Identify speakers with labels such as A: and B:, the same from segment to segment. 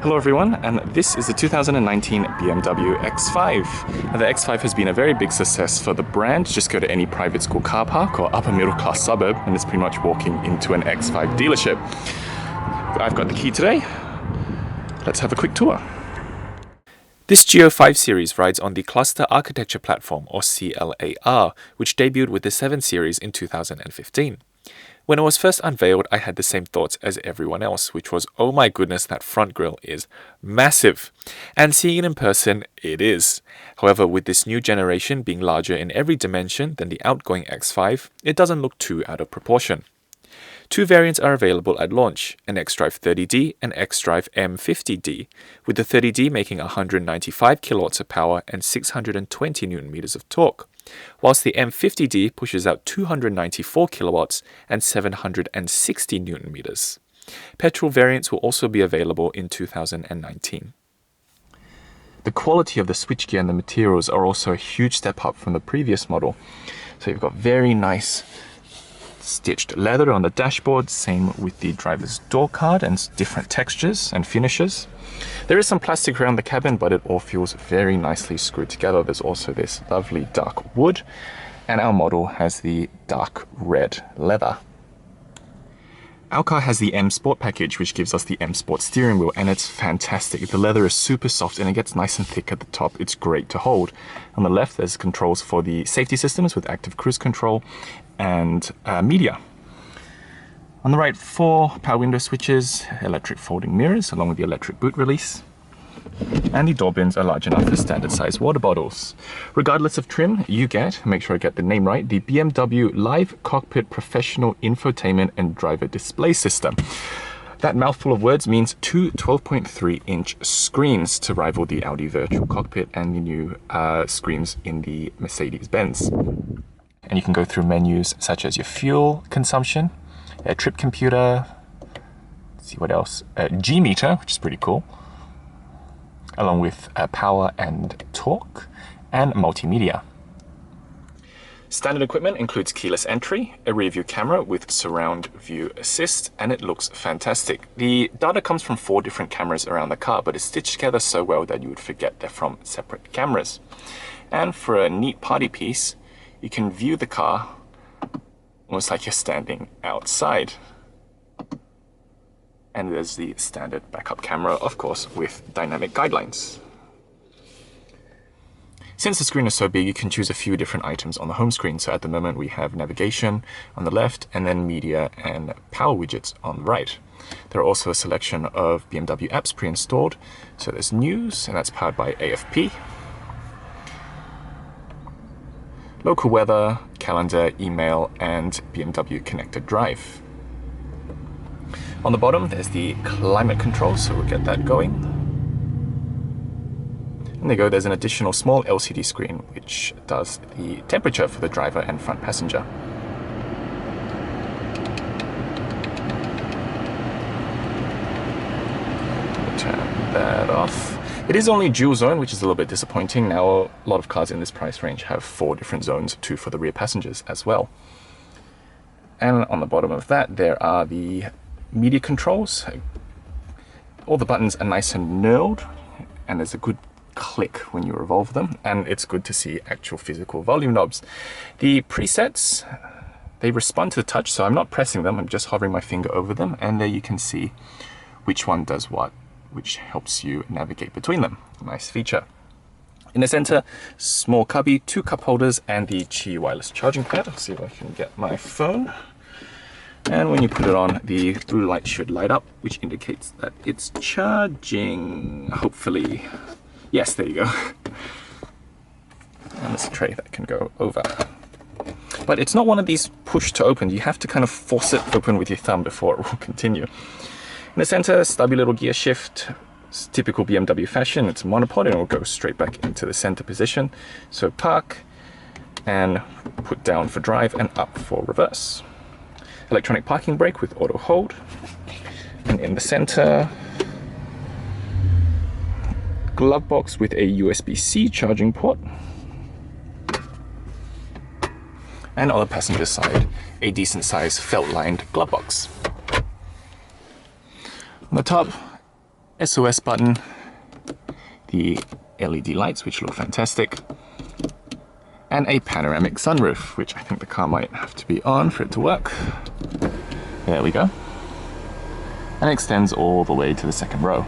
A: Hello everyone, and this is the 2019 BMW X5. Now, the X5 has been a very big success for the brand. Just go to any private school car park or upper middle class suburb and it's pretty much walking into an X5 dealership. I've got the key today. Let's have a quick tour. This Geo 5 Series rides on the Cluster Architecture Platform, or CLAR, which debuted with the 7 Series in 2015. When it was first unveiled, I had the same thoughts as everyone else, which was, oh my goodness, that front grille is massive. And seeing it in person, it is. However, with this new generation being larger in every dimension than the outgoing X5, it doesn't look too out of proportion. Two variants are available at launch, an xDrive 30D and xDrive M50D, with the 30D making 195 kilowatts of power and 620 Newton meters of torque, whilst the M50D pushes out 294 kilowatts and 760 Newton meters. Petrol variants will also be available in 2019. The quality of the switchgear and the materials are also a huge step up from the previous model. So you've got very nice stitched leather on the dashboard, same with the driver's door card, and different textures and finishes. There is some plastic around the cabin, but it all feels very nicely screwed together. There's also this lovely dark wood, and our model has the dark red leather. Our car has the M Sport package, which gives us the M Sport steering wheel, and it's fantastic. The leather is super soft and it gets nice and thick at the top. It's great to hold. On the left, there's controls for the safety systems with active cruise control and media. On the right, 4 power window switches, electric folding mirrors, along with the electric boot release. And the door bins are large enough for standard size water bottles. Regardless of trim, you get, make sure I get the name right, the Bmw Live Cockpit Professional Infotainment and Driver Display System. That mouthful of words means 2 12.3-inch screens to rival the Audi Virtual Cockpit and the new screens in the Mercedes-Benz. And you can go through menus such as your fuel consumption, a trip computer, let's see what else, a G meter, which is pretty cool, along with power and torque, and multimedia. Standard equipment includes keyless entry, a rear view camera with surround view assist, and it looks fantastic. The data comes from 4 different cameras around the car, but it's stitched together so well that you would forget they're from separate cameras. And for a neat party piece, you can view the car almost like you're standing outside. And there's the standard backup camera, of course, with dynamic guidelines. Since the screen is so big, you can choose a few different items on the home screen. So at the moment we have navigation on the left and then media and power widgets on the right. There are also a selection of Bmw Apps pre-installed. So there's news, and that's powered by AFP. Local weather, calendar, email, and BMW Connected Drive. On the bottom, there's the climate control, so we'll get that going. And there you go, there's an additional small LCD screen, which does the temperature for the driver and front passenger. We'll turn that off. It is only dual zone, which is a little bit disappointing. Now, a lot of cars in this price range have 4 different zones, 2 for the rear passengers as well. And on the bottom of that, there are the media controls. All the buttons are nice and knurled, and there's a good click when you revolve them, and it's good to see actual physical volume knobs. The presets, they respond to the touch, so I'm not pressing them, I'm just hovering my finger over them, and there you can see which one does what, which helps you navigate between them. Nice feature. In the center, small cubby, 2 cup holders, and the Qi wireless charging pad. Let's see if I can get my phone. And when you put it on, the blue light should light up, which indicates that it's charging, hopefully. Yes, there you go. And there's a tray that can go over. But it's not one of these push to open. You have to kind of force it open with your thumb before it will continue. In the center, stubby little gear shift. It's typical BMW fashion. It's monopod and it will go straight back into the center position. So park and put down for drive and up for reverse. Electronic parking brake with auto hold. And in the center, glove box with a USB-C charging port. And on the passenger side, a decent sized felt lined glove box. On the top, SOS button, the LED lights, which look fantastic, and a panoramic sunroof, which I think the car might have to be on for it to work. There we go. And it extends all the way to the second row.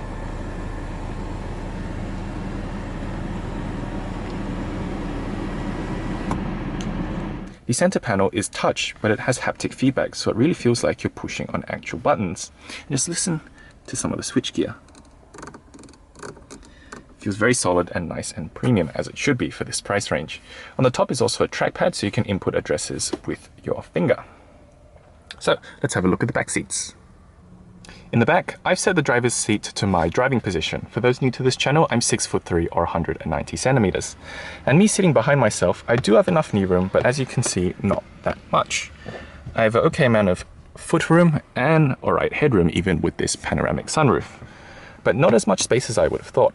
A: The center panel is touch, but it has haptic feedback, so it really feels like you're pushing on actual buttons. And just listen to some of the switchgear. Feels very solid and nice and premium, as it should be for this price range. On the top is also a trackpad, so you can input addresses with your finger. So let's have a look at the back seats. In the back, I've set the driver's seat to my driving position. For those new to this channel, I'm 6'3" or 190 centimeters. And me sitting behind myself, I do have enough knee room, but as you can see, not that much. I have an okay amount of foot room and alright headroom, even with this panoramic sunroof. But not as much space as I would have thought.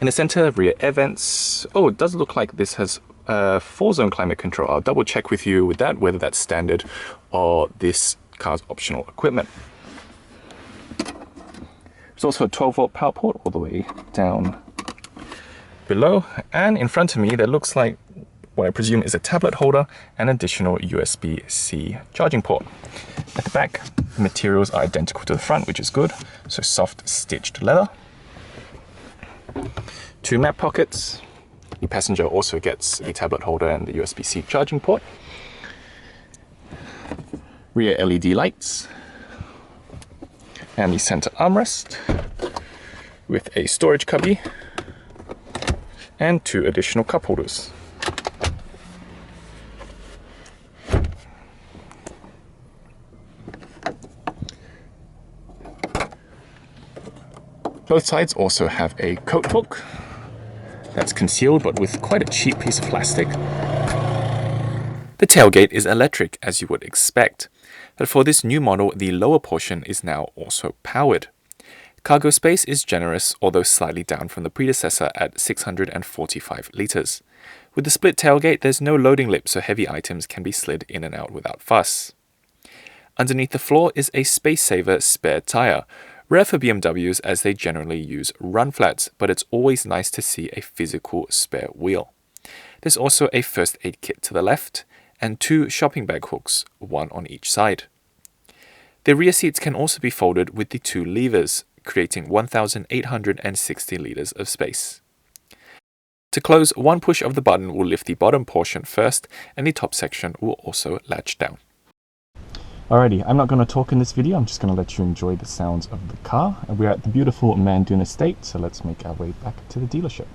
A: In the center, rear air vents. Oh, it does look like this has 4-zone climate control. I'll double check with you with that, whether that's standard or this car's optional equipment. There's also a 12-volt power port all the way down below. And in front of me, there looks like what I presume is a tablet holder and additional USB-C charging port. At the back, the materials are identical to the front, which is good. So soft stitched leather. 2 map pockets. The passenger also gets a tablet holder and the USB-C charging port. Rear LED lights. And the center armrest with a storage cubby and 2 additional cup holders. Both sides also have a coat hook that's concealed, but with quite a cheap piece of plastic. The tailgate is electric, as you would expect, but for this new model, the lower portion is now also powered. Cargo space is generous, although slightly down from the predecessor at 645 litres. With the split tailgate, there's no loading lip, so heavy items can be slid in and out without fuss. Underneath the floor is a space-saver spare tyre, rare for BMWs as they generally use run flats, but it's always nice to see a physical spare wheel. There's also a first aid kit to the left, and 2 shopping bag hooks, 1 on each side. The rear seats can also be folded with the 2 levers, creating 1,860 litres of space. To close, one push of the button will lift the bottom portion first, and the top section will also latch down. Alrighty, I'm not going to talk in this video, I'm just going to let you enjoy the sounds of the car. And we're at the beautiful Mandoon estate, so let's make our way back to the dealership.